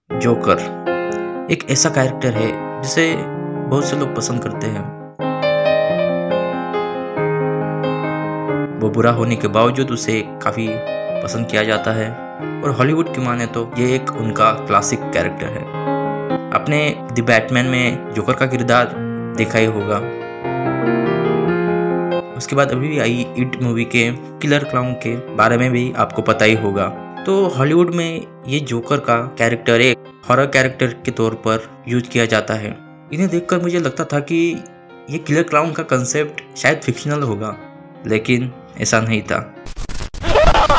Joker एक ऐसा character है जिसे बहुत से लोग पसंद करते हैं। वो बुरा होने के बावजूद उसे काफ़ी पसंद किया जाता है और हॉलीवुड की माने तो ये एक उनका क्लासिक कैरेक्टर है। आपने द बैटमैन में जोकर का किरदार देखा ही होगा। उसके बाद अभी भी आई इट मूवी के किलर क्लाउन के बारे में भी आपको पता ही होगा। तो हॉलीवुड में ये जोकर का कैरेक्टर एक हॉरर कैरेक्टर के तौर पर यूज किया जाता है। इन्हें देखकर मुझे लगता था कि ये किलर क्लाउन का कंसेप्ट शायद फिक्शनल होगा, लेकिन ऐसा नहीं था।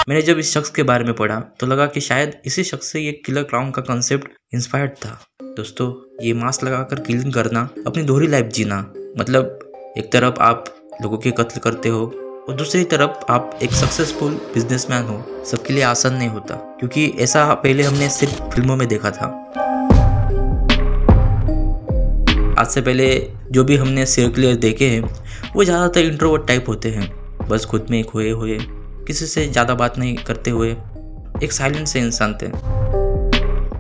मैंने जब इस शख्स के बारे में पढ़ा तो लगा कि शायद इसी शख्स से ये किलर क्लाउन का कंसेप्ट इंस्पायर्ड था। दोस्तों, ये मास्क लगाकर किलिंग करना, अपनी दोहरी लाइफ जीना, मतलब एक तरफ आप लोगों के कत्ल करते हो और दूसरी तरफ आप एक सक्सेसफुल बिजनेसमैन हो, सबके लिए आसान नहीं होता, क्योंकि ऐसा पहले हमने सिर्फ फिल्मों में देखा था। आज से पहले जो भी हमने सीरियल किलर देखे हैं वो ज़्यादातर इंट्रोवर्ट टाइप होते हैं, बस खुद में खोए हुए, किसी से ज़्यादा बात नहीं करते हुए एक साइलेंट से इंसान थे।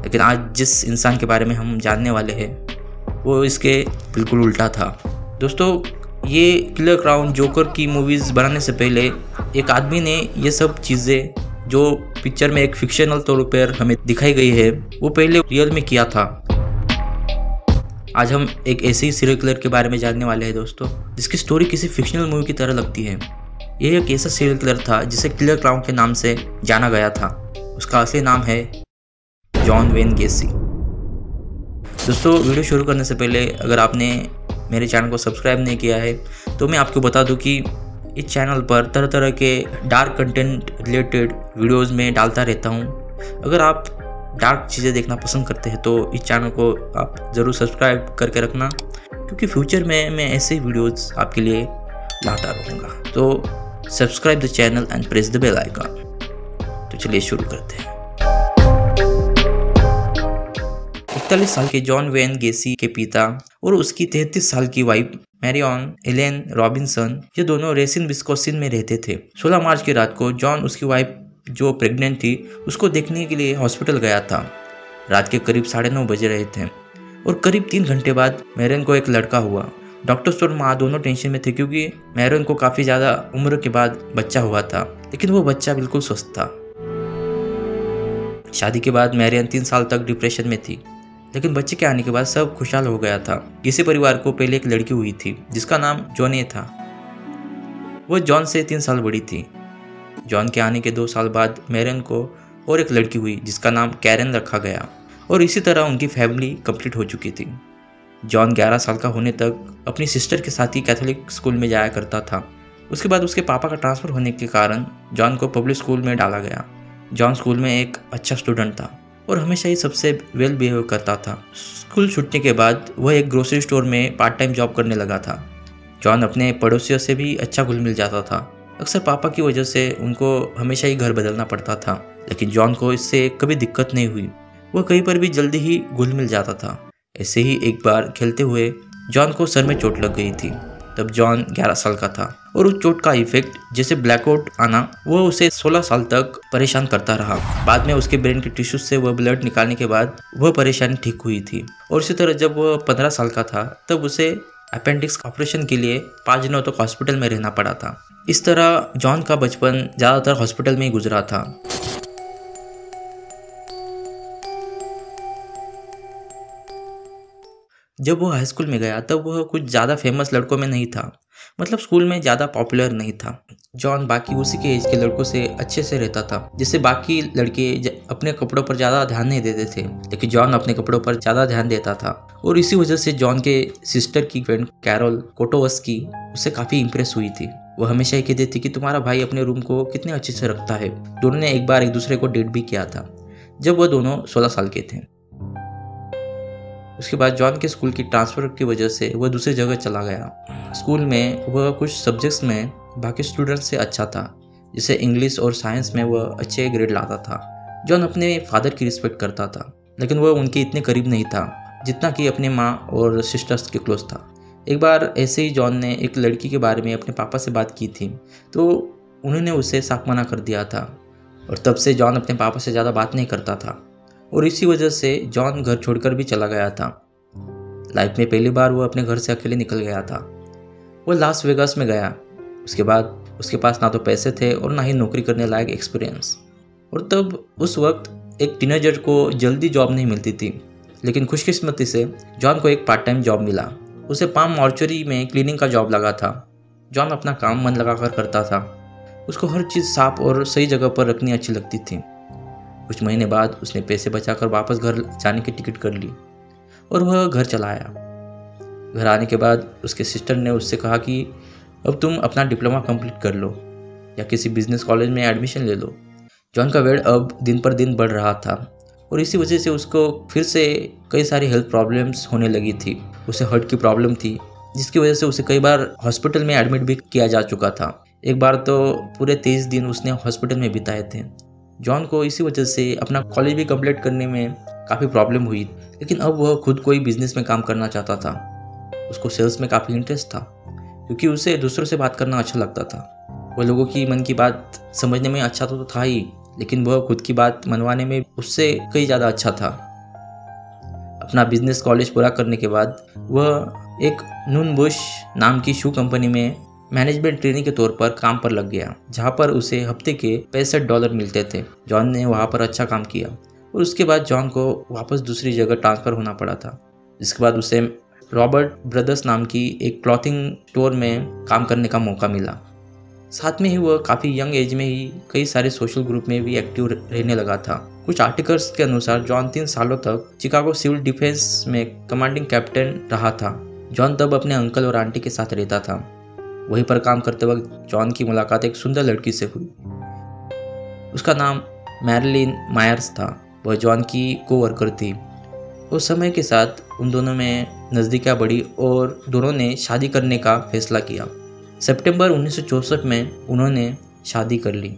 लेकिन आज जिस इंसान के बारे में हम जानने वाले हैं वो इसके बिल्कुल उल्टा था। दोस्तों, ये किलर क्लाउन जोकर की मूवीज़ बनाने से पहले एक आदमी ने ये सब चीज़ें जो पिक्चर में एक फिक्शनल तौर पर हमें दिखाई गई है वो पहले रियल में किया था। आज हम एक ऐसे ही सीरियल किलर के बारे में जानने वाले हैं दोस्तों, जिसकी स्टोरी किसी फिक्शनल मूवी की तरह लगती है। ये एक ऐसा सीरियल किलर था जिसे किलर क्लाउन के नाम से जाना गया था। उसका असली नाम है जॉन वेन गेसी। दोस्तों, वीडियो शुरू करने से पहले अगर आपने मेरे चैनल को सब्सक्राइब नहीं किया है तो मैं आपको बता दूं कि इस चैनल पर तरह तरह के डार्क कंटेंट रिलेटेड वीडियोस में डालता रहता हूं। अगर आप डार्क चीज़ें देखना पसंद करते हैं तो इस चैनल को आप ज़रूर सब्सक्राइब करके रखना, क्योंकि फ्यूचर में मैं ऐसे ही वीडियोस आपके लिए लाता रहूँगा। तो subscribe the channel and press the bell icon. तो चलिए शुरू करते हैं। 41 साल के जॉन वेन गेसी के पिता और उसकी 33 साल की वाइफ मैरियन एलेन रॉबिन्सन, ये दोनों रेसिन विस्कोसिन में रहते थे। 16 मार्च की रात को जॉन उसकी वाइफ जो प्रेग्नेंट थी उसको देखने के लिए हॉस्पिटल गया था। रात के करीब 9:30 बजे रहे थे और करीब 3 घंटे बाद मैरियन को एक लड़का हुआ। डॉक्टर्स और माँ दोनों टेंशन में थे, क्योंकि मैरियन को काफ़ी ज़्यादा उम्र के बाद बच्चा हुआ था, लेकिन वो बच्चा बिल्कुल स्वस्थ था। शादी के बाद मैरियन 3 साल तक डिप्रेशन में थी, लेकिन बच्चे के आने के बाद सब खुशहाल हो गया था। किसी परिवार को पहले एक लड़की हुई थी जिसका नाम जोने था। वो जॉन से 3 साल बड़ी थी। जॉन के आने के 2 साल बाद मैरियन को और एक लड़की हुई जिसका नाम कैरन रखा गया, और इसी तरह उनकी फैमिली कंप्लीट हो चुकी थी। जॉन 11 साल का होने तक अपनी सिस्टर के साथ ही कैथोलिक स्कूल में जाया करता था। उसके बाद उसके पापा का ट्रांसफ़र होने के कारण जॉन को पब्लिक स्कूल में डाला गया। जॉन स्कूल में एक अच्छा स्टूडेंट था और हमेशा ही सबसे वेल बिहेव करता था। स्कूल छूटने के बाद वह एक ग्रोसरी स्टोर में पार्ट टाइम जॉब करने लगा था। जॉन अपने पड़ोसियों से भी अच्छा घुल मिल जाता था। अक्सर पापा की वजह से उनको हमेशा ही घर बदलना पड़ता था, लेकिन जॉन को इससे कभी दिक्कत नहीं हुई। वह कहीं पर भी जल्दी ही घुल मिल जाता था। ऐसे ही एक बार खेलते हुए जॉन को सर में चोट लग गई थी। तब जॉन 11 साल का था और उस चोट का इफेक्ट जैसे ब्लैकआउट आना वो उसे 16 साल तक परेशान करता रहा। बाद में उसके ब्रेन के टिश्यूज से वह ब्लड निकालने के बाद वह परेशानी ठीक हुई थी। और इसी तरह जब वह 15 साल का था तब उसे अपेंडिक्स ऑपरेशन के लिए 5 दिनों तक हॉस्पिटल में रहना पड़ा था। इस तरह जॉन का बचपन ज़्यादातर हॉस्पिटल में ही गुजरा था। जब वो हाई स्कूल में गया तब वह कुछ ज़्यादा फेमस लड़कों में नहीं था, मतलब स्कूल में ज़्यादा पॉपुलर नहीं था। जॉन बाकी उसी के एज के लड़कों से अच्छे से रहता था, जिससे बाकी लड़के अपने कपड़ों पर ज़्यादा ध्यान नहीं देते थे, लेकिन जॉन अपने कपड़ों पर ज़्यादा ध्यान देता था। और इसी वजह से जॉन के सिस्टर की फ्रेंड कैरोल कोटोवस्की उससे काफ़ी इंप्रेस हुई थी। वह हमेशा ही कहती थी कि तुम्हारा भाई अपने रूम को कितने अच्छे से रखता है। दोनों ने एक बार एक दूसरे को डेट भी किया था जब वह दोनों 16 साल के थे। उसके बाद जॉन के स्कूल की ट्रांसफ़र की वजह से वह दूसरी जगह चला गया। स्कूल में वह कुछ सब्जेक्ट्स में बाकी स्टूडेंट्स से अच्छा था, जैसे इंग्लिश और साइंस में वह अच्छे ग्रेड लाता था। जॉन अपने फादर की रिस्पेक्ट करता था, लेकिन वह उनके इतने करीब नहीं था जितना कि अपने माँ और सिस्टर्स के क्लोज था। एक बार ऐसे ही जॉन ने एक लड़की के बारे में अपने पापा से बात की थी, तो उन्होंने उसे साफ मना कर दिया था और तब से जॉन अपने पापा से ज़्यादा बात नहीं करता था। और इसी वजह से जॉन घर छोड़कर भी चला गया था। लाइफ में पहली बार वो अपने घर से अकेले निकल गया था। वो लास वेगास में गया। उसके बाद उसके पास ना तो पैसे थे और ना ही नौकरी करने लायक एक्सपीरियंस। और तब उस वक्त एक टीनेजर को जल्दी जॉब नहीं मिलती थी, लेकिन खुशकिस्मती से जॉन को एक पार्ट टाइम जॉब मिला। उसे पाम मॉर्चरी में क्लीनिंग का जॉब लगा था। जॉन अपना काम मन लगाकर करता था। उसको हर चीज़ साफ और सही जगह पर रखनी अच्छी लगती थी। कुछ महीने बाद उसने पैसे बचाकर वापस घर जाने की टिकट कर ली और वह घर चला आया। घर आने के बाद उसके सिस्टर ने उससे कहा कि अब तुम अपना डिप्लोमा कंप्लीट कर लो या किसी बिजनेस कॉलेज में एडमिशन ले लो। जॉन का वेट अब दिन पर दिन बढ़ रहा था और इसी वजह से उसको फिर से कई सारी हेल्थ प्रॉब्लम्स होने लगी थी। उसे हार्ट की प्रॉब्लम थी, जिसकी वजह से उसे कई बार हॉस्पिटल में एडमिट भी किया जा चुका था। एक बार तो पूरे 23 दिन उसने हॉस्पिटल में बिताए थे। जॉन को इसी वजह से अपना कॉलेज भी कंप्लीट करने में काफ़ी प्रॉब्लम हुई, लेकिन अब वह खुद कोई बिजनेस में काम करना चाहता था। उसको सेल्स में काफ़ी इंटरेस्ट था, क्योंकि उसे दूसरों से बात करना अच्छा लगता था। वह लोगों की मन की बात समझने में अच्छा तो था ही, लेकिन वह खुद की बात मनवाने में उससे कई ज़्यादा अच्छा था। अपना बिजनेस कॉलेज पूरा करने के बाद वह एक नून बुश नाम की शू कंपनी में मैनेजमेंट ट्रेनिंग के तौर पर काम पर लग गया, जहाँ पर उसे हफ्ते के $65 मिलते थे। जॉन ने वहाँ पर अच्छा काम किया और उसके बाद जॉन को वापस दूसरी जगह ट्रांसफ़र होना पड़ा था। जिसके बाद उसे रॉबर्ट ब्रदर्स नाम की एक क्लॉथिंग स्टोर में काम करने का मौका मिला। साथ में ही वह काफ़ी यंग एज में ही कई सारे सोशल ग्रुप में भी एक्टिव रहने लगा था। कुछ आर्टिकल्स के अनुसार जॉन 3 सालों तक चिकागो सिविल डिफेंस में कमांडिंग कैप्टन रहा था। जॉन तब अपने अंकल और आंटी के साथ रहता था। वहीं पर काम करते वक्त जॉन की मुलाकात एक सुंदर लड़की से हुई। उसका नाम मैरलिन मायर्स था। वह जॉन की कोवर्कर थी। उस समय के साथ उन दोनों में नज़दीकियाँ बढ़ी और दोनों ने शादी करने का फैसला किया। सितंबर 1964 में उन्होंने शादी कर ली।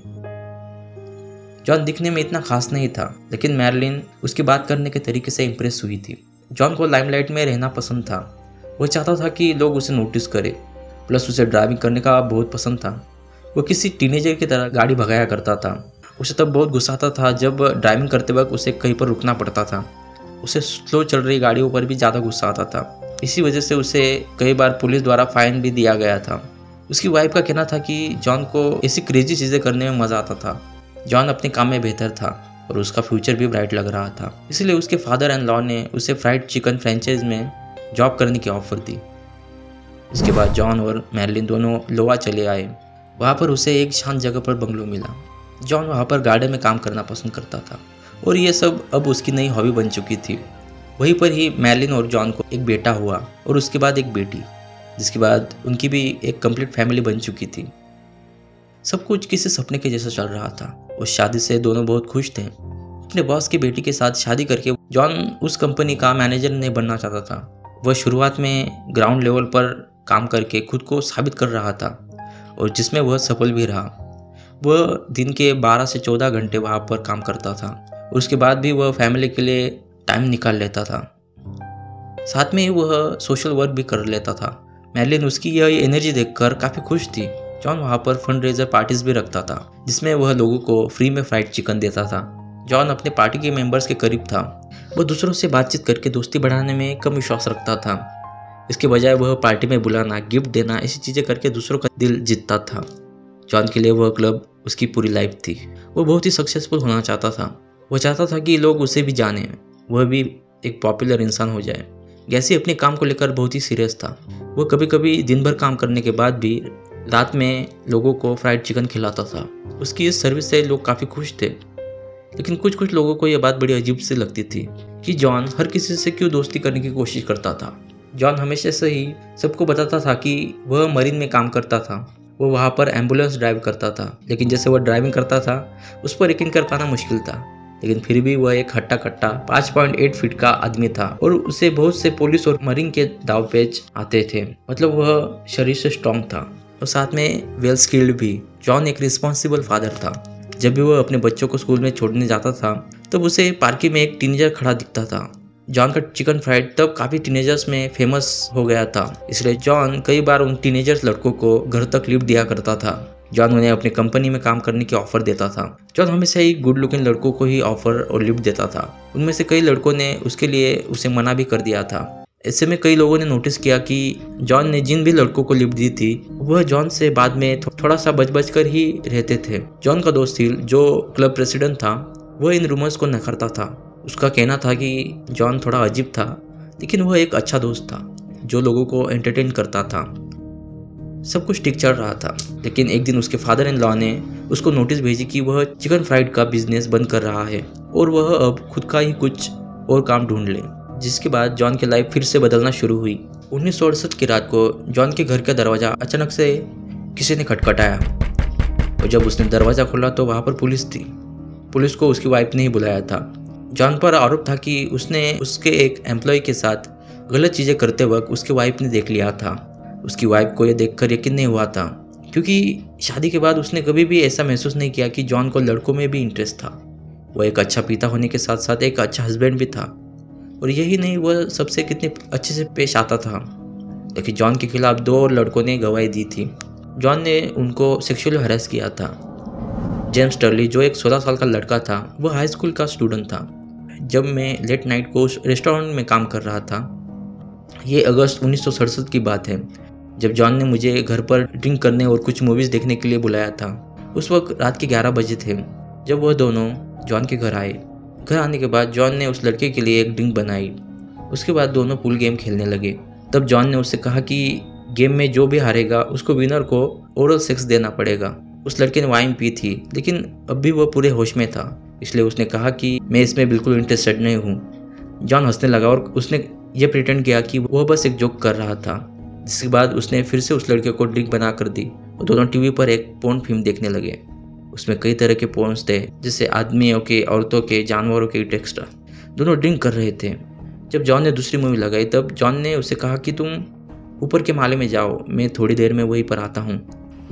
जॉन दिखने में इतना खास नहीं था, लेकिन मैरलिन उसकी बात करने के तरीके से इम्प्रेस हुई थी। जॉन को लाइमलाइट में रहना पसंद था। वो चाहता था कि लोग उसे नोटिस करें। प्लस उसे ड्राइविंग करने का बहुत पसंद था। वो किसी टीनेजर की तरह गाड़ी भगाया करता था। उसे तब बहुत गुस्सा आता था जब ड्राइविंग करते वक्त उसे कहीं पर रुकना पड़ता था। उसे स्लो चल रही गाड़ियों पर भी ज़्यादा गुस्सा आता था। इसी वजह से उसे कई बार पुलिस द्वारा फाइन भी दिया गया था। उसकी वाइफ का कहना था कि जॉन को ऐसी क्रेजी चीज़ें करने में मज़ा आता था। जॉन अपने काम में बेहतर था और उसका फ्यूचर भी ब्राइट लग रहा था। इसलिए उसके फादर एंड लॉ ने उसे फ्राइड चिकन फ्रेंचाइज में जॉब करने की ऑफ़र दी। इसके बाद जॉन और मैरलिन दोनों लोवा चले आए। वहाँ पर उसे एक शांत जगह पर बंगलो मिला। जॉन वहाँ पर गार्डन में काम करना पसंद करता था और ये सब अब उसकी नई हॉबी बन चुकी थी। वहीं पर ही मैरलिन और जॉन को एक बेटा हुआ और उसके बाद एक बेटी, जिसके बाद उनकी भी एक कंप्लीट फैमिली बन चुकी थी। सब कुछ किसी सपने के जैसा चल रहा था। उस शादी से दोनों बहुत खुश थे। अपने बॉस की बेटी के साथ शादी करके जॉन उस कंपनी का मैनेजर नहीं बनना चाहता था। वह शुरुआत में ग्राउंड लेवल पर काम करके खुद को साबित कर रहा था और जिसमें वह सफल भी रहा। वह दिन के 12 से 14 घंटे वहाँ पर काम करता था और उसके बाद भी वह फैमिली के लिए टाइम निकाल लेता था। साथ में ही वह सोशल वर्क भी कर लेता था। मैरलिन उसकी यह एनर्जी देखकर काफ़ी खुश थी। जॉन वहाँ पर फंड रेजर पार्टीज भी रखता था, जिसमें वह लोगों को फ्री में फ्राइड चिकन देता था। जॉन अपने पार्टी के मेंबर्स के करीब था। वह दूसरों से बातचीत करके दोस्ती बढ़ाने में कम विश्वास रखता था। इसके बजाय वह पार्टी में बुलाना, गिफ्ट देना, ऐसी चीज़ें करके दूसरों का दिल जीतता था। जॉन के लिए वह क्लब उसकी पूरी लाइफ थी। वो बहुत ही सक्सेसफुल होना चाहता था। वह चाहता था कि लोग उसे भी जाने, वह भी एक पॉपुलर इंसान हो जाए। गैसी अपने काम को लेकर बहुत ही सीरियस था। वह कभी कभी दिन भर काम करने के बाद भी रात में लोगों को फ्राइड चिकन खिलाता था। उसकी इस सर्विस से लोग काफ़ी खुश थे, लेकिन कुछ लोगों को यह बात बड़ी अजीब सी लगती थी कि जॉन हर किसी से क्यों दोस्ती करने की कोशिश करता था। जॉन हमेशा से ही सबको बताता था कि वह मरीन में काम करता था। वो वहाँ पर एम्बुलेंस ड्राइव करता था, लेकिन जैसे वह ड्राइविंग करता था उस पर यकीन कर पाना मुश्किल था। लेकिन फिर भी वह एक हट्टा कट्टा 5.8 फीट का आदमी था और उसे बहुत से पुलिस और मरीन के दावपेच आते थे। मतलब वह शरीर से स्ट्रॉन्ग था और साथ में वेल स्किल्ड भी। जॉन एक रिस्पॉन्सिबल फादर था। जब भी वह अपने बच्चों को स्कूल में छोड़ने जाता था तब उसे पार्किंग में एक टीनेजर खड़ा दिखता था। जॉन का चिकन फ्राइड तब काफ़ी टीनेजर्स में फेमस हो गया था, इसलिए जॉन कई बार उन टीनेजर्स लड़कों को घर तक लिफ्ट दिया करता था। जॉन उन्हें अपनी कंपनी में काम करने की ऑफर देता था। जॉन हमेशा ही गुड लुकिंग लड़कों को ही ऑफर और लिफ्ट देता था। उनमें से कई लड़कों ने उसके लिए उसे मना भी कर दिया था। ऐसे में कई लोगों ने नोटिस किया कि जॉन ने जिन भी लड़कों को लिफ्ट दी थी वह जॉन से बाद में थोड़ा सा बच कर ही रहते थे। जॉन का दोस्त हिल जो क्लब प्रेसिडेंट था वह इन रूमर्स को नकारता था। उसका कहना था कि जॉन थोड़ा अजीब था लेकिन वह एक अच्छा दोस्त था जो लोगों को एंटरटेन करता था। सब कुछ ठीक चल रहा था, लेकिन एक दिन उसके फादर इन लॉ ने उसको नोटिस भेजी कि वह चिकन फ्राइड का बिजनेस बंद कर रहा है और वह अब खुद का ही कुछ और काम ढूंढ ले। जिसके बाद जॉन की लाइफ फिर से बदलना शुरू हुई। 1968 की रात को जॉन के घर का दरवाज़ा अचानक से किसी ने खटखटाया और जब उसने दरवाज़ा खोला तो वहाँ पर पुलिस थी। पुलिस को उसकी वाइफ ने ही बुलाया था। जॉन पर आरोप था कि उसने उसके एक एम्प्लॉय के साथ गलत चीज़ें करते वक्त उसकी वाइफ ने देख लिया था। उसकी वाइफ को यह देखकर यकीन नहीं हुआ था क्योंकि शादी के बाद उसने कभी भी ऐसा महसूस नहीं किया कि जॉन को लड़कों में भी इंटरेस्ट था। वह एक अच्छा पिता होने के साथ साथ एक अच्छा हस्बैंड भी था और यही नहीं वह सबसे कितने अच्छे से पेश आता था। लेकिन जॉन के खिलाफ 2 और लड़कों ने गवाही दी थी। जॉन ने उनको सेक्सुअली हरास किया था। जेम्स टर्ली जो एक 16 साल का लड़का था वह हाई स्कूल का स्टूडेंट था। जब मैं लेट नाइट को रेस्टोरेंट में काम कर रहा था, ये अगस्त 1967 की बात है, जब जॉन ने मुझे घर पर ड्रिंक करने और कुछ मूवीज़ देखने के लिए बुलाया था। उस वक्त रात के 11 बजे थे जब वह दोनों जॉन के घर आए। घर आने के बाद जॉन ने उस लड़के के लिए एक ड्रिंक बनाई। उसके बाद दोनों पूल गेम खेलने लगे। तब जॉन ने उससे कहा कि गेम में जो भी हारेगा उसको विनर को ओरल सेक्स देना पड़ेगा। उस लड़के ने वाइन पी थी लेकिन अब भी वह पूरे होश में था, इसलिए उसने कहा कि मैं इसमें बिल्कुल इंटरेस्टेड नहीं हूँ। जॉन हंसने लगा और उसने ये प्रिटेंड किया कि वह बस एक जोक कर रहा था। जिसके बाद उसने फिर से उस लड़के को ड्रिंक बना कर दी और दोनों टीवी पर एक पोर्न फिल्म देखने लगे। उसमें कई तरह के पोर्न्स थे, जैसे आदमियों के, औरतों के, जानवरों के, टेक्स्टा। दोनों ड्रिंक कर रहे थे। जब जॉन ने दूसरी मूवी लगाई तब जॉन ने उसे कहा कि तुम ऊपर के माले में जाओ, मैं थोड़ी देर में वहीं पर आता हूँ।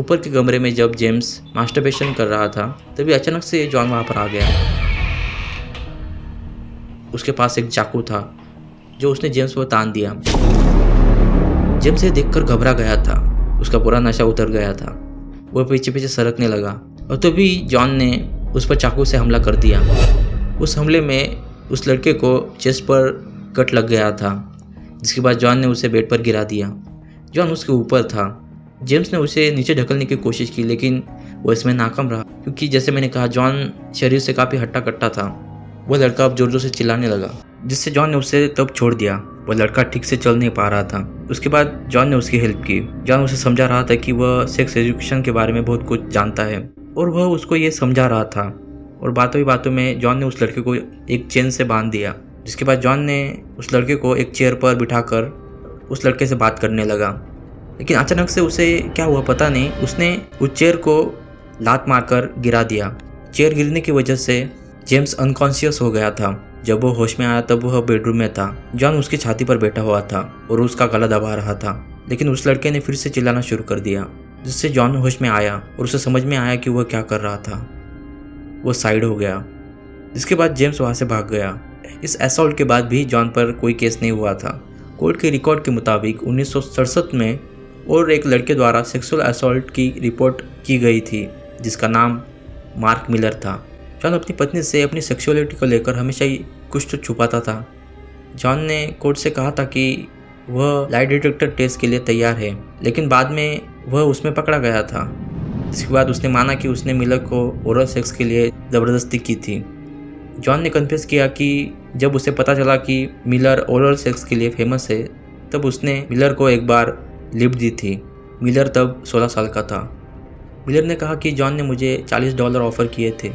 ऊपर के कमरे में जब जेम्स मास्टरबेशन कर रहा था तभी अचानक से जॉन वहाँ पर आ गया। उसके पास एक चाकू था जो उसने जेम्स पर तान दिया। जेम्स ये देखकर घबरा गया था। उसका पूरा नशा उतर गया था। वह पीछे पीछे सरकने लगा और तभी जॉन ने उस पर चाकू से हमला कर दिया। उस हमले में उस लड़के को चेस्ट पर कट लग गया था। जिसके बाद जॉन ने उसे बेड पर गिरा दिया। जॉन उसके ऊपर था। जेम्स ने उसे नीचे ढकलने की कोशिश की लेकिन वो इसमें नाकाम रहा क्योंकि जैसे मैंने कहा जॉन शरीर से काफ़ी हट्टा कट्टा था। वह लड़का अब जोर जोर से चिल्लाने लगा जिससे जॉन ने उसे तब छोड़ दिया। वह लड़का ठीक से चल नहीं पा रहा था। उसके बाद जॉन ने उसकी हेल्प की। जॉन उसे समझा रहा था कि वह सेक्स एजुकेशन के बारे में बहुत कुछ जानता है और वह उसको ये समझा रहा था। और बातों ही बातों में जॉन ने उस लड़के को एक चेन से बांध दिया। जिसके बाद जॉन ने उस लड़के को एक चेयर पर बिठाकर उस लड़के से बात करने लगा। लेकिन अचानक से उसे क्या हुआ पता नहीं, उसने उस चेयर को लात मारकर गिरा दिया। चेयर गिरने की वजह से जेम्स अनकॉन्शियस हो गया था। जब वो होश में आया तब वह बेडरूम में था। जॉन उसकी छाती पर बैठा हुआ था और उसका गला दबा रहा था। लेकिन उस लड़के ने फिर से चिल्लाना शुरू कर दिया जिससे जॉन होश में आया और उसे समझ में आया कि वह क्या कर रहा था। वो साइड हो गया। जिसके बाद जेम्स वहाँ से भाग गया। इस असॉल्ट के बाद भी जॉन पर कोई केस नहीं हुआ था। कोर्ट के रिकॉर्ड के मुताबिक 1967 में और एक लड़के द्वारा सेक्सुअल असॉल्ट की रिपोर्ट की गई थी जिसका नाम मार्क मिलर था। जॉन अपनी पत्नी से अपनी सेक्सुअलिटी को लेकर हमेशा ही कुछ तो छुपाता था। जॉन ने कोर्ट से कहा था कि वह लाई डिटेक्टर टेस्ट के लिए तैयार है, लेकिन बाद में वह उसमें पकड़ा गया था। इसके बाद उसने माना कि उसने मिलर को ओरल सेक्स के लिए ज़बरदस्ती की थी। जॉन ने कन्फेस किया कि जब उसे पता चला कि मिलर ओरल सेक्स के लिए फेमस है तब उसने मिलर को एक बार लिफ्ट दी थी। मिलर तब 16 साल का था। मिलर ने कहा कि जॉन ने मुझे $40 ऑफ़र किए थे।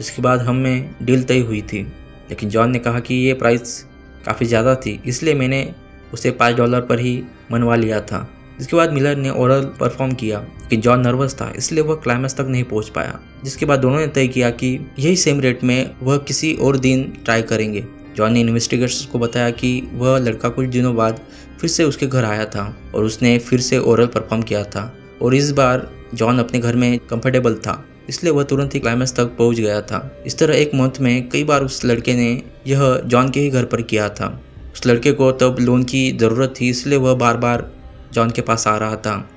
इसके बाद हमें डील तय हुई थी, लेकिन जॉन ने कहा कि ये प्राइस काफ़ी ज़्यादा थी, इसलिए मैंने उसे $5 पर ही मनवा लिया था। जिसके बाद मिलर ने ओरल परफॉर्म किया, लेकिन जॉन नर्वस था इसलिए वह क्लाइमैक्स तक नहीं पहुंच पाया। जिसके बाद दोनों ने तय किया कि यही सेम रेट में वह किसी और दिन ट्राई करेंगे। जॉन ने इन्वेस्टिगेटर्स को बताया कि वह लड़का कुछ दिनों बाद फिर से उसके घर आया था और उसने फिर से ओरल परफॉर्म किया था और इस बार जॉन अपने घर में कंफर्टेबल था, इसलिए वह तुरंत ही क्लाइमैक्स तक पहुंच गया था। इस तरह एक मंथ में कई बार उस लड़के ने यह जॉन के ही घर पर किया था। उस लड़के को तब लोन की ज़रूरत थी, इसलिए वह बार बार जॉन के पास आ रहा था।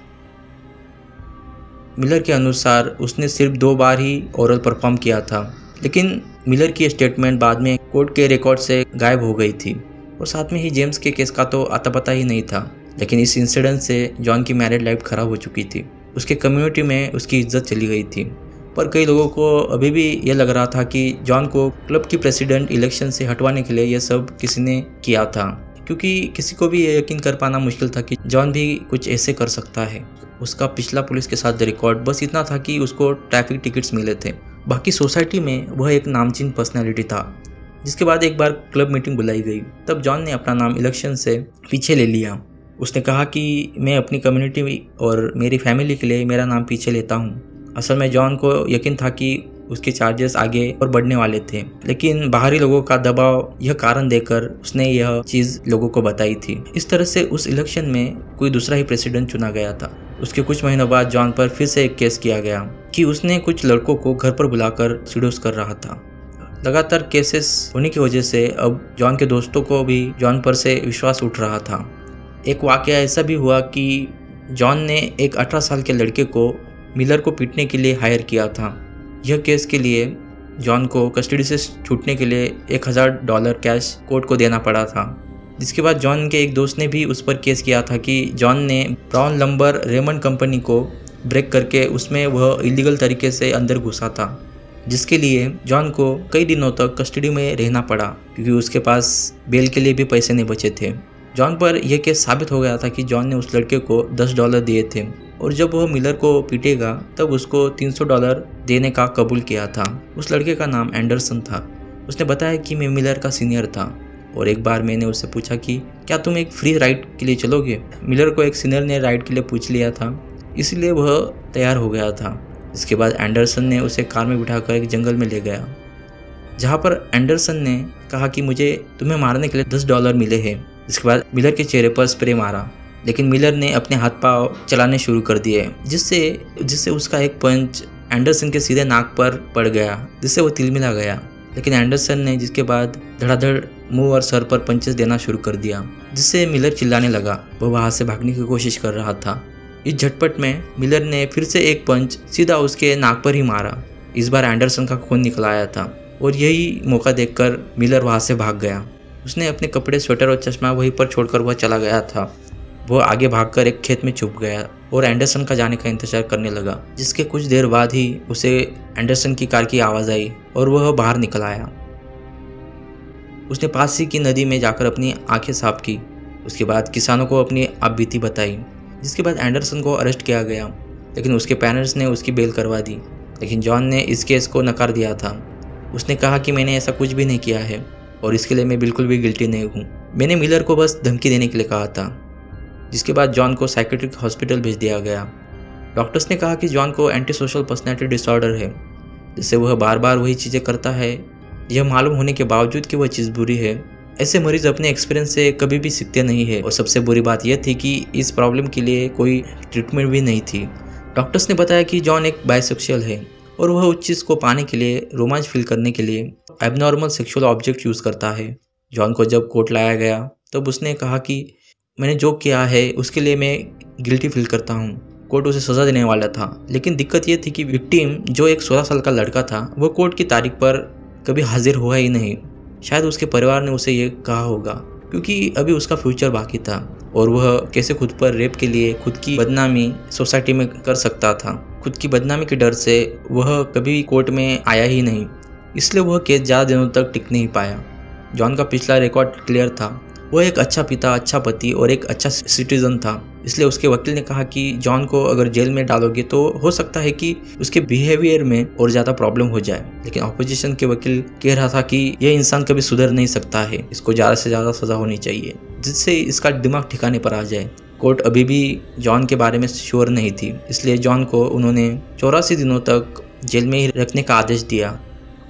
मिलर के अनुसार उसने सिर्फ 2 बार ही ओरल परफॉर्म किया था, लेकिन मिलर की स्टेटमेंट बाद में कोर्ट के रिकॉर्ड से गायब हो गई थी और साथ में ही जेम्स के केस का तो आता पता ही नहीं था। लेकिन इस इंसिडेंट से जॉन की मैरिड लाइफ खराब हो चुकी थी। उसके कम्युनिटी में उसकी इज्जत चली गई थी, पर कई लोगों को अभी भी यह लग रहा था कि जॉन को क्लब की प्रेसिडेंट इलेक्शन से हटवाने के लिए यह सब किसी ने किया था, क्योंकि किसी को भी यह यकीन कर पाना मुश्किल था कि जॉन भी कुछ ऐसे कर सकता है। उसका पिछला पुलिस के साथ रिकॉर्ड बस इतना था कि उसको ट्रैफिक टिकट्स मिले थे। बाकी सोसाइटी में वह एक नामचीन पर्सनैलिटी था। जिसके बाद एक बार क्लब मीटिंग बुलाई गई, तब जॉन ने अपना नाम इलेक्शन से पीछे ले लिया। उसने कहा कि मैं अपनी कम्युनिटी और मेरी फैमिली के लिए मेरा नाम पीछे लेता हूँ। असल में जॉन को यकीन था कि उसके चार्जेस आगे और बढ़ने वाले थे, लेकिन बाहरी लोगों का दबाव यह कारण देकर उसने यह चीज़ लोगों को बताई थी। इस तरह से उस इलेक्शन में कोई दूसरा ही प्रेसिडेंट चुना गया था। उसके कुछ महीनों बाद जॉन पर फिर से एक केस किया गया कि उसने कुछ लड़कों को घर पर बुलाकर सीडोस कर रहा था। लगातार केसेस होने की वजह से अब जॉन के दोस्तों को भी जॉन पर से विश्वास उठ रहा था। एक वाकया ऐसा भी हुआ कि जॉन ने एक 18 साल के लड़के को मिलर को पीटने के लिए हायर किया था। यह केस के लिए जॉन को कस्टडी से छूटने के लिए $1000 कैश कोर्ट को देना पड़ा था। जिसके बाद जॉन के एक दोस्त ने भी उस पर केस किया था कि जॉन ने ब्राउन लंबर रेमंड कंपनी को ब्रेक करके उसमें वह इलीगल तरीके से अंदर घुसा था, जिसके लिए जॉन को कई दिनों तक कस्टडी में रहना पड़ा क्योंकि उसके पास बेल के लिए भी पैसे नहीं बचे थे। जॉन पर यह केस साबित हो गया था कि जॉन ने उस लड़के को $10 दिए थे और जब वह मिलर को पीटेगा तब उसको $300 देने का कबूल किया था। उस लड़के का नाम एंडरसन था। उसने बताया कि मैं मिलर का सीनियर था और एक बार मैंने उससे पूछा कि क्या तुम एक फ्री राइड के लिए चलोगे। मिलर को एक सीनियर ने राइड के लिए पूछ लिया था, इसलिए वह तैयार हो गया था। इसके बाद एंडरसन ने उसे कार में बिठाकर एक जंगल में ले गया, जहाँ पर एंडरसन ने कहा कि मुझे तुम्हें मारने के लिए $10 मिले हैं। इसके बाद मिलर के चेहरे पर स्प्रे मारा, लेकिन मिलर ने अपने हाथ पांव चलाने शुरू कर दिए, जिससे उसका एक पंच एंडरसन के सीधे नाक पर पड़ गया, जिससे वो तिलमिला गया। लेकिन एंडरसन ने जिसके बाद धड़ाधड़ मुंह और सर पर पंचेस देना शुरू कर दिया, जिससे मिलर चिल्लाने लगा। वह वहां से भागने की कोशिश कर रहा था। इस झटपट में मिलर ने फिर से एक पंच सीधा उसके नाक पर ही मारा। इस बार एंडरसन का खून निकल आया था और यही मौका देखकर मिलर वहां से भाग गया। उसने अपने कपड़े, स्वेटर और चश्मा वहीं पर छोड़कर वह चला गया था। वह आगे भागकर एक खेत में छुप गया और एंडरसन का जाने का इंतजार करने लगा, जिसके कुछ देर बाद ही उसे एंडरसन की कार की आवाज़ आई और वह बाहर निकल आया। उसने पास ही की नदी में जाकर अपनी आंखें साफ की। उसके बाद किसानों को अपनी आपबीती बताई, जिसके बाद एंडरसन को अरेस्ट किया गया, लेकिन उसके पेरेंट्स ने उसकी बेल करवा दी। लेकिन जॉन ने इस केस को नकार दिया था। उसने कहा कि मैंने ऐसा कुछ भी नहीं किया है और इसके लिए मैं बिल्कुल भी गिल्टी नहीं हूँ। मैंने मिलर को बस धमकी देने के लिए कहा था। जिसके बाद जॉन को साइकेट्रिक हॉस्पिटल भेज दिया गया। डॉक्टर्स ने कहा कि जॉन को एंटी सोशल पर्सनैलिटी डिसऑर्डर है, जिससे वह बार बार वही चीज़ें करता है। यह मालूम होने के बावजूद कि वह चीज़ बुरी है। ऐसे मरीज अपने एक्सपीरियंस से कभी भी सीखते नहीं है और सबसे बुरी बात यह थी कि इस प्रॉब्लम के लिए कोई ट्रीटमेंट भी नहीं थी। डॉक्टर्स ने बताया कि जॉन एक बायसेक्सुअल है और वह उस चीज़ को पाने के लिए, रोमांच फील करने के लिए एबनॉर्मल सेक्सुअल ऑब्जेक्ट यूज़ करता है। जॉन को जब कोर्ट लाया गया तब उसने कहा कि मैंने जो किया है उसके लिए मैं गिल्टी फील करता हूँ। कोर्ट उसे सज़ा देने वाला था, लेकिन दिक्कत ये थी कि विक्टिम जो एक 16 साल का लड़का था वह कोर्ट की तारीख पर कभी हाजिर हुआ ही नहीं। शायद उसके परिवार ने उसे ये कहा होगा क्योंकि अभी उसका फ्यूचर बाकी था और वह कैसे खुद पर रेप के लिए खुद की बदनामी सोसाइटी में कर सकता था। खुद की बदनामी के डर से वह कभी कोर्ट में आया ही नहीं, इसलिए वह केस ज़्यादा दिनों तक टिक नहीं पाया। जॉन का पिछला रिकॉर्ड क्लियर था। वह एक अच्छा पिता, अच्छा पति और एक अच्छा सिटीजन था। इसलिए उसके वकील ने कहा कि जॉन को अगर जेल में डालोगे तो हो सकता है कि उसके बिहेवियर में और ज़्यादा प्रॉब्लम हो जाए। लेकिन ऑपोजिशन के वकील कह रहा था कि यह इंसान कभी सुधर नहीं सकता है, इसको ज़्यादा से ज़्यादा सज़ा होनी चाहिए जिससे इसका दिमाग ठिकाने पर आ जाए। कोर्ट अभी भी जॉन के बारे में श्योर नहीं थी, इसलिए जॉन को उन्होंने 84 दिनों तक जेल में ही रखने का आदेश दिया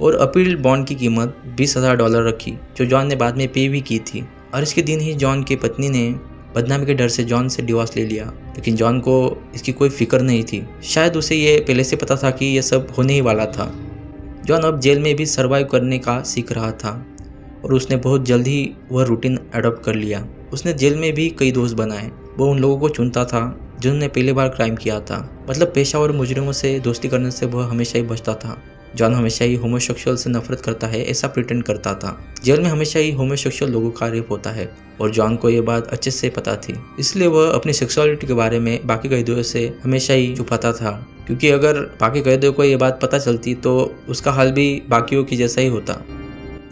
और अपील बॉन्ड की कीमत $20,000 रखी, जो जॉन ने बाद में पे भी की थी। और इसके दिन ही जॉन की पत्नी ने बदनामी के डर से जॉन से डिवोर्स ले लिया, लेकिन जॉन को इसकी कोई फिक्र नहीं थी। शायद उसे ये पहले से पता था कि यह सब होने ही वाला था। जॉन अब जेल में भी सर्वाइव करने का सीख रहा था और उसने बहुत जल्द ही वह रूटीन अडॉप्ट कर लिया। उसने जेल में भी कई दोस्त बनाए। वो उन लोगों को चुनता था जिन्होंने पहली बार क्राइम किया था। मतलब पेशावर मुजरिमों से दोस्ती करने से वह हमेशा ही बचता था। जॉन हमेशा ही होमोसेक्सुअल से नफरत करता है ऐसा प्रिटेंड करता था। जेल में हमेशा ही होमोसेक्सुअल लोगों का रेप होता है और जॉन को ये बात अच्छे से पता थी, इसलिए वह अपनी सेक्सुअलिटी के बारे में बाकी कैदियों से हमेशा ही छुपाता था, क्योंकि अगर बाकी कैदियों को ये बात पता चलती तो उसका हाल भी बाकियों की जैसा ही होता।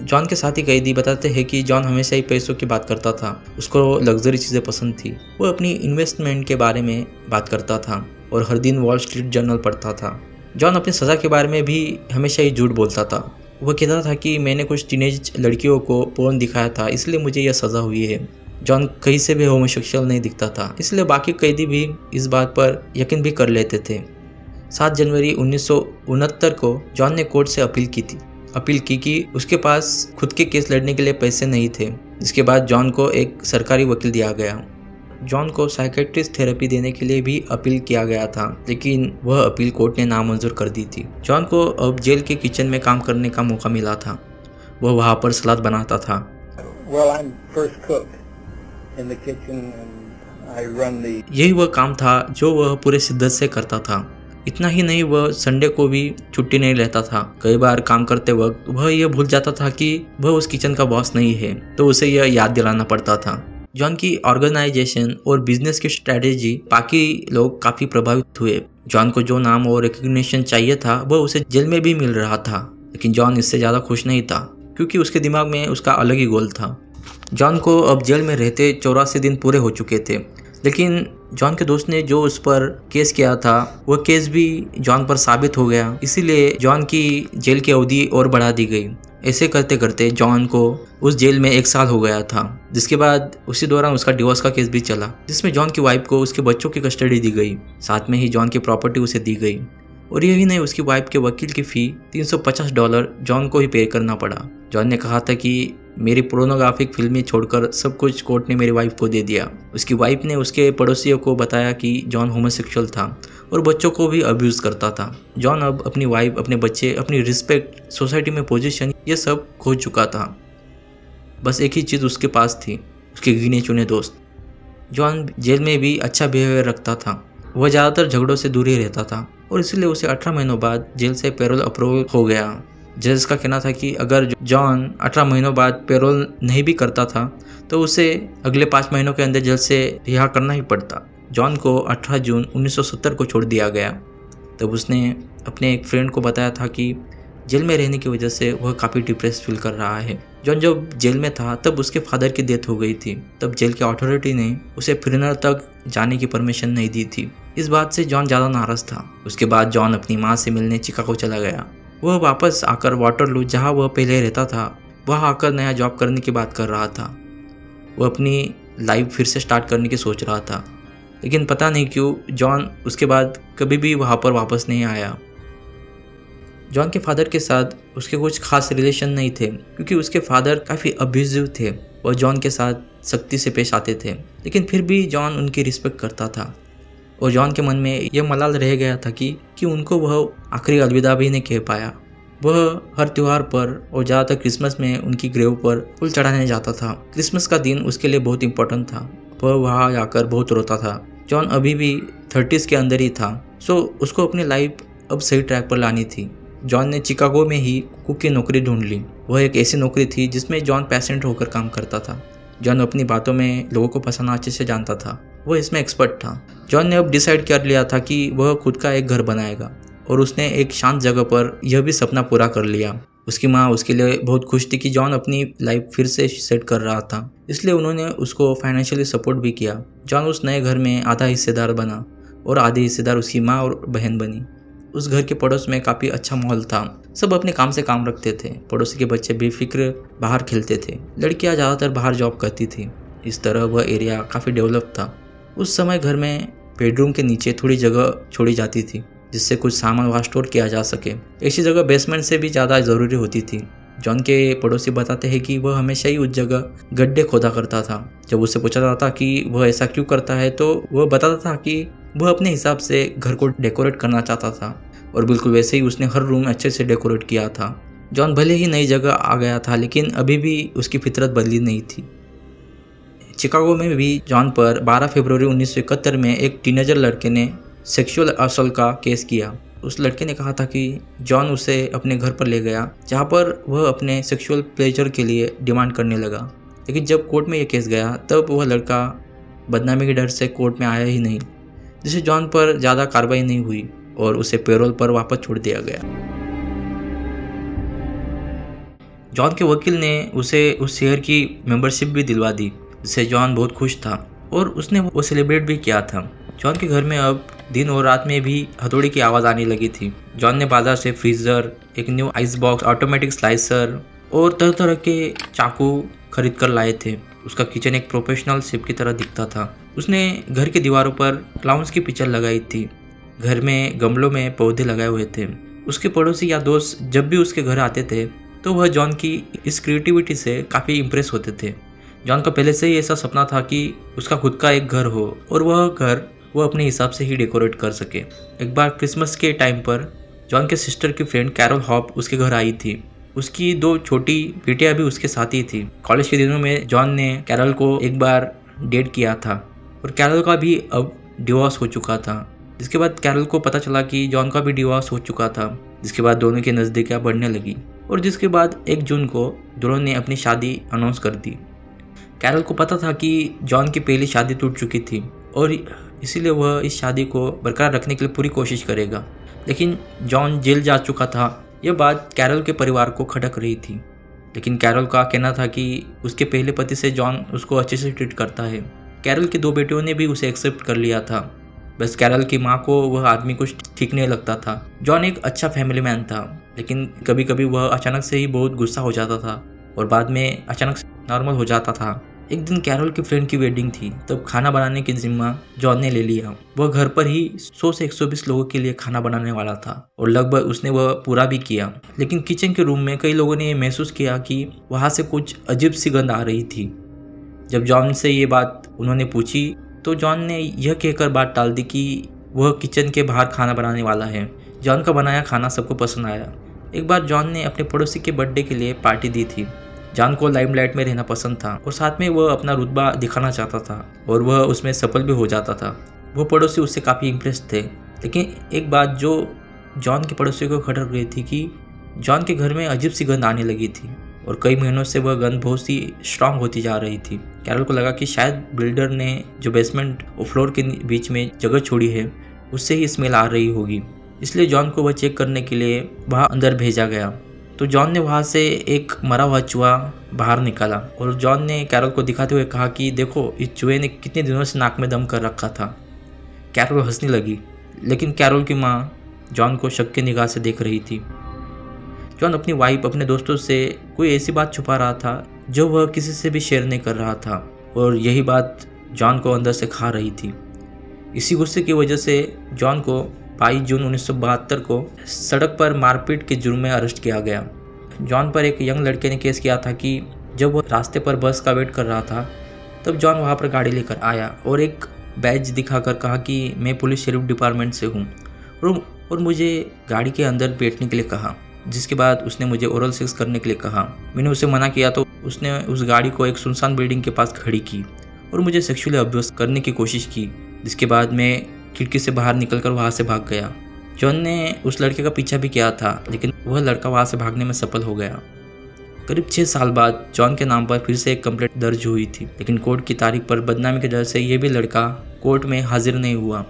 जॉन के साथी कैदी बताते हैं कि जॉन हमेशा ही पैसों की बात करता था, उसको लग्जरी चीज़ें पसंद थी। वो अपनी इन्वेस्टमेंट के बारे में बात करता था और हर दिन वॉल स्ट्रीट जर्नल पढ़ता था। जॉन अपनी सज़ा के बारे में भी हमेशा ही झूठ बोलता था। वह कहता था कि मैंने कुछ टीनेज लड़कियों को पोर्न दिखाया था, इसलिए मुझे यह सज़ा हुई है। जॉन कहीं से भी होमोसेक्सुअल नहीं दिखता था, इसलिए बाकी कैदी भी इस बात पर यकीन भी कर लेते थे। 7 जनवरी 1969 को जॉन ने कोर्ट से अपील की कि उसके पास खुद के केस लड़ने के लिए पैसे नहीं थे, जिसके बाद जॉन को एक सरकारी वकील दिया गया। जॉन को साइकेट्रिस्ट थेरेपी देने के लिए भी अपील किया गया था, लेकिन वह अपील कोर्ट ने नामंजूर कर दी थी। जॉन को अब जेल के किचन में काम करने का मौका मिला था। वह वहाँ पर सलाद बनाता था। यही वह काम था जो वह पूरे शिद्दत से करता था। इतना ही नहीं, वह संडे को भी छुट्टी नहीं लेता था। कई बार काम करते वक्त वह यह भूल जाता था कि वह उस किचन का बॉस नहीं है, तो उसे यह याद दिलाना पड़ता था। जॉन की ऑर्गेनाइजेशन और बिजनेस की स्ट्रेटेजी बाकी लोग काफ़ी प्रभावित हुए। जॉन को जो नाम और रिकग्निशन चाहिए था वह उसे जेल में भी मिल रहा था, लेकिन जॉन इससे ज़्यादा खुश नहीं था, क्योंकि उसके दिमाग में उसका अलग ही गोल था। जॉन को अब जेल में रहते 84 दिन पूरे हो चुके थे, लेकिन जॉन के दोस्त ने जो उस पर केस किया था वह केस भी जॉन पर साबित हो गया, इसीलिए जॉन की जेल की अवधि और बढ़ा दी गई। ऐसे करते करते जॉन को उस जेल में 1 साल हो गया था, जिसके बाद उसी दौरान उसका डिवोर्स का केस भी चला, जिसमें जॉन की वाइफ को उसके बच्चों की कस्टडी दी गई, साथ में ही जॉन की प्रॉपर्टी उसे दी गई। और यही नहीं, उसकी वाइफ के वकील की फ़ी $350 जॉन को ही पे करना पड़ा। जॉन ने कहा था कि मेरी पोर्नोग्राफिक फिल्में छोड़कर सब कुछ कोर्ट ने मेरी वाइफ को दे दिया। उसकी वाइफ ने उसके पड़ोसियों को बताया कि जॉन होमोसेक्सुअल था और बच्चों को भी अब्यूज़ करता था। जॉन अब अपनी वाइफ, अपने बच्चे, अपनी रिस्पेक्ट, सोसाइटी में पोजीशन, ये सब खो चुका था। बस एक ही चीज़ उसके पास थी, उसके गिने चुने दोस्त। जॉन जेल में भी अच्छा बिहेवियर रखता था। वह ज़्यादातर झगड़ों से दूर ही रहता था और इसलिए उसे 18 महीनों बाद जेल से पैरोल अप्रूवल हो गया। जज का कहना था कि अगर जॉन 18 महीनों बाद पैरोल नहीं भी करता था तो उसे अगले 5 महीनों के अंदर जेल से रिहा करना ही पड़ता। जॉन को 18 जून 1970 को छोड़ दिया गया। तब उसने अपने एक फ्रेंड को बताया था कि जेल में रहने की वजह से वह काफ़ी डिप्रेस फील कर रहा है। जॉन जब जेल में था तब उसके फादर की डेथ हो गई थी। तब जेल की अथॉरिटी ने उसे फ्यूनरल तक जाने की परमिशन नहीं दी थी। इस बात से जॉन ज़्यादा नाराज़ था। उसके बाद जॉन अपनी माँ से मिलने शिकागो चला गया। वह वापस आकर वाटरलू, जहाँ वह पहले रहता था, वहाँ आकर नया जॉब करने की बात कर रहा था। वह अपनी लाइफ फिर से स्टार्ट करने की सोच रहा था, लेकिन पता नहीं क्यों जॉन उसके बाद कभी भी वहाँ पर वापस नहीं आया। जॉन के फादर के साथ उसके कुछ खास रिलेशन नहीं थे, क्योंकि उसके फादर काफ़ी अब्यूजिव थे और जॉन के साथ सख्ती से पेश आते थे, लेकिन फिर भी जॉन उनकी रिस्पेक्ट करता था। और जॉन के मन में यह मलाल रह गया था कि उनको वह आखिरी अलविदा भी नहीं कह पाया। वह हर त्यौहार पर और ज़्यादातर क्रिसमस में उनकी ग्रेव पर फूल चढ़ाने जाता था। क्रिसमस का दिन उसके लिए बहुत इंपॉर्टेंट था। वह वहाँ जाकर बहुत रोता था। जॉन अभी भी 30s के अंदर ही था, सो उसको अपनी लाइफ अब सही ट्रैक पर लानी थी। जॉन ने शिकागो में ही कुक की नौकरी ढूंढ ली। वह एक ऐसी नौकरी थी जिसमें जॉन पैशनेट होकर काम करता था। जॉन अपनी बातों में लोगों को फंसाना अच्छे से जानता था। वह इसमें एक्सपर्ट था। जॉन ने अब डिसाइड कर लिया था कि वह खुद का एक घर बनाएगा और उसने एक शांत जगह पर यह भी सपना पूरा कर लिया। उसकी माँ उसके लिए बहुत खुश थी कि जॉन अपनी लाइफ फिर से सेट कर रहा था, इसलिए उन्होंने उसको फाइनेंशियली सपोर्ट भी किया। जॉन उस नए घर में आधा हिस्सेदार बना और आधे हिस्सेदार उसकी माँ और बहन बनी। उस घर के पड़ोस में काफ़ी अच्छा माहौल था। सब अपने काम से काम रखते थे। पड़ोसी के बच्चे बेफिक्र बाहर खेलते थे। लड़कियां ज़्यादातर बाहर जॉब करती थी। इस तरह वह एरिया काफ़ी डेवलप था। उस समय घर में बेडरूम के नीचे थोड़ी जगह छोड़ी जाती थी जिससे कुछ सामान वहाँ स्टोर किया जा सके। ऐसी जगह बेसमेंट से भी ज़्यादा ज़रूरी होती थी। जॉन के पड़ोसी बताते हैं कि वह हमेशा ही उस जगह गड्ढे खोदा करता था। जब उससे पूछा जाता था कि वह ऐसा क्यों करता है तो वह बताता था कि वह अपने हिसाब से घर को डेकोरेट करना चाहता था और बिल्कुल वैसे ही उसने हर रूम अच्छे से डेकोरेट किया था। जॉन भले ही नई जगह आ गया था लेकिन अभी भी उसकी फितरत बदली नहीं थी। शिकागो में भी जॉन पर 12 फरवरी 1971 में एक टीनेजर लड़के ने सेक्सुअल असॉल्ट का केस किया। उस लड़के ने कहा था कि जॉन उसे अपने घर पर ले गया, जहां पर वह अपने सेक्सुअल प्लेजर के लिए डिमांड करने लगा। लेकिन जब कोर्ट में यह केस गया तब वह लड़का बदनामी के डर से कोर्ट में आया ही नहीं, जिससे जॉन पर ज़्यादा कार्रवाई नहीं हुई और उसे पेरोल पर वापस छोड़ दिया गया। जॉन के वकील ने उसे उस शहर की मेंबरशिप भी दिलवा दी, जिससे जॉन बहुत खुश था और उसने वो सेलिब्रेट भी किया था। जॉन के घर में अब दिन और रात में भी हथौड़ी की आवाज़ आने लगी थी। जॉन ने बाजार से फ्रीजर, एक new ice box, automatic slicer और तरह तरह के चाकू खरीद कर लाए थे। उसका किचन एक प्रोफेशनल शेफ की तरह दिखता था। उसने घर की दीवारों पर क्लाउन्स की पिक्चर लगाई थी। घर में गमलों में पौधे लगाए हुए थे। उसके पड़ोसी या दोस्त जब भी उसके घर आते थे तो वह जॉन की इस क्रिएटिविटी से काफ़ी इम्प्रेस होते थे। जॉन का पहले से ही ऐसा सपना था कि उसका खुद का एक घर हो और वह घर वो अपने हिसाब से ही डेकोरेट कर सके। एक बार क्रिसमस के टाइम पर जॉन के सिस्टर की फ्रेंड कैरोल हॉप उसके घर आई थी। उसकी 2 छोटी बेटियां भी उसके साथ ही थी। कॉलेज के दिनों में जॉन ने कैरोल को एक बार डेट किया था और कैरोल का भी अब डिवोर्स हो चुका था। जिसके बाद कैरोल को पता चला कि जॉन का भी डिवोर्स हो चुका था। जिसके बाद दोनों की नज़दीकियाँ बढ़ने लगी और जिसके बाद 1 जून को दोनों ने अपनी शादी अनाउंस कर दी। कैरोल को पता था कि जॉन की पहली शादी टूट चुकी थी और इसीलिए वह इस शादी को बरकरार रखने के लिए पूरी कोशिश करेगा। लेकिन जॉन जेल जा चुका था। यह बात कैरोल के परिवार को खटक रही थी। लेकिन कैरोल का कहना था कि उसके पहले पति से जॉन उसको अच्छे से ट्रीट करता है। कैरोल की 2 बेटियों ने भी उसे एक्सेप्ट कर लिया था। बस कैरोल की माँ को वह आदमी कुछ ठीक नहीं लगता था। जॉन एक अच्छा फैमिली मैन था, लेकिन कभी कभी वह अचानक से ही बहुत गुस्सा हो जाता था और बाद में अचानक नॉर्मल हो जाता था। एक दिन कैरोल की फ्रेंड की वेडिंग थी, तब खाना बनाने की जिम्मा जॉन ने ले लिया। वह घर पर ही 100 से 120 लोगों के लिए खाना बनाने वाला था और लगभग उसने वह पूरा भी किया। लेकिन किचन के रूम में कई लोगों ने महसूस किया कि वहाँ से कुछ अजीब सी गंध आ रही थी। जब जॉन से ये बात उन्होंने पूछी तो जॉन ने यह कहकर बात टाल दी कि वह किचन के बाहर खाना बनाने वाला है। जॉन का बनाया खाना सबको पसंद आया। एक बार जॉन ने अपने पड़ोसी के बर्थडे के लिए पार्टी दी थी। जॉन को लाइमलाइट में रहना पसंद था और साथ में वह अपना रुतबा दिखाना चाहता था और वह उसमें सफल भी हो जाता था। वो पड़ोसी उससे काफ़ी इम्प्रेस थे। लेकिन एक बात जो जॉन के पड़ोसी को खटक रही थी कि जॉन के घर में अजीब सी गंध आने लगी थी और कई महीनों से वह गंध बहुत सी स्ट्रांग होती जा रही थी। कैरोल को लगा कि शायद बिल्डर ने जो बेसमेंट और फ्लोर के बीच में जगह छोड़ी है उससे ही स्मेल आ रही होगी। इसलिए जॉन को वह चेक करने के लिए वहाँ अंदर भेजा गया। तो जॉन ने वहाँ से एक मरा हुआ चूहा बाहर निकाला और जॉन ने कैरोल को दिखाते हुए कहा कि देखो, इस चूहे ने कितने दिनों से नाक में दम कर रखा था। कैरोल हंसने लगी, लेकिन कैरोल की माँ जॉन को शक की निगाह से देख रही थी। जॉन अपनी वाइफ, अपने दोस्तों से कोई ऐसी बात छुपा रहा था जो वह किसी से भी शेयर नहीं कर रहा था और यही बात जॉन को अंदर से खा रही थी। इसी गुस्से की वजह से जॉन को 22 जून 1972 को सड़क पर मारपीट के जुर्म में अरेस्ट किया गया। जॉन पर एक यंग लड़के ने केस किया था कि जब वह रास्ते पर बस का वेट कर रहा था तब जॉन वहां पर गाड़ी लेकर आया और एक बैज दिखाकर कहा कि मैं पुलिस शेरिफ डिपार्टमेंट से हूं और मुझे गाड़ी के अंदर बैठने के लिए कहा। जिसके बाद उसने मुझे ओरल सेक्स करने के लिए कहा। मैंने उसे मना किया तो उसने उस गाड़ी को एक सुनसान बिल्डिंग के पास खड़ी की और मुझे सेक्सुअली अब्यूज करने की कोशिश की। जिसके बाद मैं खिड़की से बाहर निकलकर वहाँ से भाग गया। जॉन ने उस लड़के का पीछा भी किया था, लेकिन वह लड़का वहाँ से भागने में सफल हो गया। करीब 6 साल बाद जॉन के नाम पर फिर से एक कंप्लेंट दर्ज हुई थी, लेकिन कोर्ट की तारीख पर बदनामी के डर से यह भी लड़का कोर्ट में हाजिर नहीं हुआ,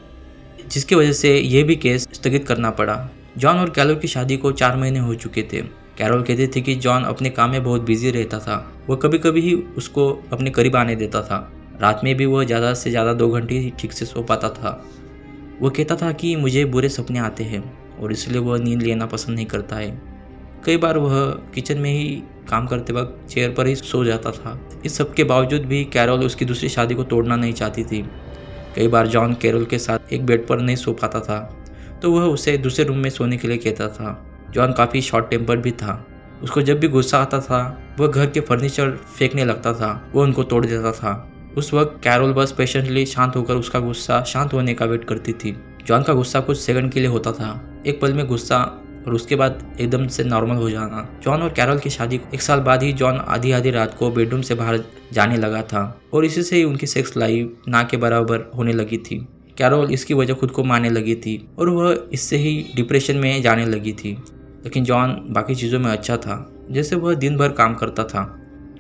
जिसकी वजह से यह भी केस स्थगित करना पड़ा। जॉन और कैरोल की शादी को 4 महीने हो चुके थे। कैरोल कहती थी कि जॉन अपने काम में बहुत बिजी रहता था। वह कभी कभी ही उसको अपने करीब आने देता था। रात में भी वह ज़्यादा से ज़्यादा 2 घंटे ही ठीक से सो पाता था। वो कहता था कि मुझे बुरे सपने आते हैं और इसलिए वह नींद लेना पसंद नहीं करता है। कई बार वह किचन में ही काम करते वक्त चेयर पर ही सो जाता था। इस सब के बावजूद भी कैरोल उसकी दूसरी शादी को तोड़ना नहीं चाहती थी। कई बार जॉन कैरोल के साथ एक बेड पर नहीं सो पाता था तो वह उसे दूसरे रूम में सोने के लिए कहता था। जॉन काफ़ी शॉर्ट टेम्पर भी था। उसको जब भी गुस्सा आता था वह घर के फर्नीचर फेंकने लगता था, वह उनको तोड़ देता था। उस वक्त कैरोल बस पेशेंटली शांत होकर उसका गुस्सा शांत होने का वेट करती थी। जॉन का गुस्सा कुछ सेकंड के लिए होता था। एक पल में गुस्सा और उसके बाद एकदम से नॉर्मल हो जाना। जॉन और कैरल की शादी 1 साल बाद ही जॉन आधी आधी रात को बेडरूम से बाहर जाने लगा था और इसी से ही उनकी सेक्स लाइफ ना के बराबर होने लगी थी। कैरल इसकी वजह खुद को मारने लगी थी और वह इससे ही डिप्रेशन में जाने लगी थी। लेकिन जॉन बाकी चीज़ों में अच्छा था, जैसे वह दिन भर काम करता था।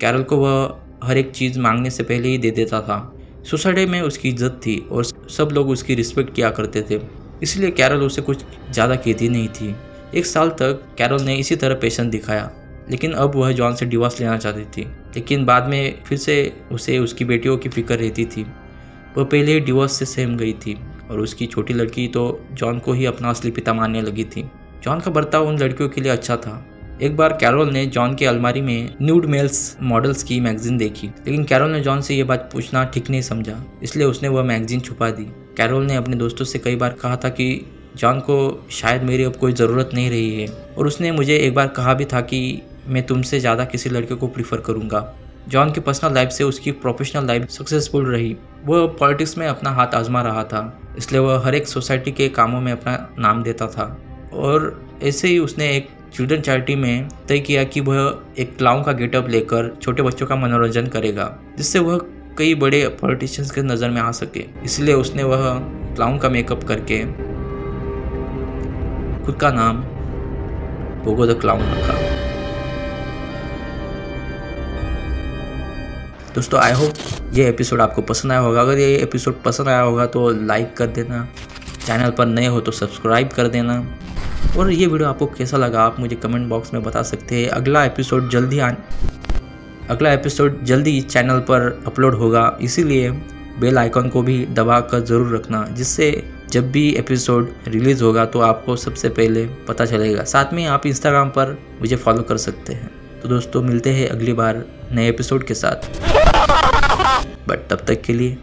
कैरल को वह हर एक चीज़ मांगने से पहले ही दे देता था। सोसाइटी में उसकी इज्जत थी और सब लोग उसकी रिस्पेक्ट किया करते थे, इसलिए कैरल उसे कुछ ज़्यादा कहती नहीं थी। 1 साल तक कैरल ने इसी तरह पेशेंस दिखाया, लेकिन अब वह जॉन से डिवोर्स लेना चाहती थी। लेकिन बाद में फिर से उसे उसकी बेटियों की फिक्र रहती थी। वह पहले ही डिवोर्स से सहम गई थी और उसकी छोटी लड़की तो जॉन को ही अपना असली पिता मानने लगी थी। जॉन का बर्ताव उन लड़कियों के लिए अच्छा था। एक बार कैरल ने जॉन की अलमारी में न्यूड मेल्स मॉडल्स की मैगजीन देखी, लेकिन कैरल ने जॉन से ये बात पूछना ठीक नहीं समझा, इसलिए उसने वह मैगजीन छुपा दी। कैरल ने अपने दोस्तों से कई बार कहा था कि जॉन को शायद मेरी अब कोई ज़रूरत नहीं रही है, और उसने मुझे एक बार कहा भी था कि मैं तुमसे ज़्यादा किसी लड़के को प्रीफर करूँगा। जॉन की पर्सनल लाइफ से उसकी प्रोफेशनल लाइफ सक्सेसफुल रही। वह पॉलिटिक्स में अपना हाथ आजमा रहा था, इसलिए वह हर एक सोसाइटी के कामों में अपना नाम देता था। और ऐसे ही उसने एक चिल्ड्रन चैरिटी में तय किया कि वह एक क्लाउन का गेटअप लेकर छोटे बच्चों का मनोरंजन करेगा, जिससे वह कई बड़े पॉलिटिशियंस के नज़र में आ सके। इसलिए उसने वह क्लाउन का मेकअप करके खुद का नाम पोगो द क्लाउन रखा। दोस्तों, आई होप ये एपिसोड आपको पसंद आया होगा। अगर ये एपिसोड पसंद आया होगा तो लाइक कर देना, चैनल पर नए हो तो सब्सक्राइब कर देना, और ये वीडियो आपको कैसा लगा आप मुझे कमेंट बॉक्स में बता सकते हैं। अगला एपिसोड जल्दी चैनल पर अपलोड होगा, इसीलिए बेल आइकन को भी दबा कर ज़रूर रखना, जिससे जब भी एपिसोड रिलीज़ होगा तो आपको सबसे पहले पता चलेगा। साथ में आप इंस्टाग्राम पर मुझे फॉलो कर सकते हैं। तो दोस्तों, मिलते हैं अगली बार नए एपिसोड के साथ, बट तब तक के लिए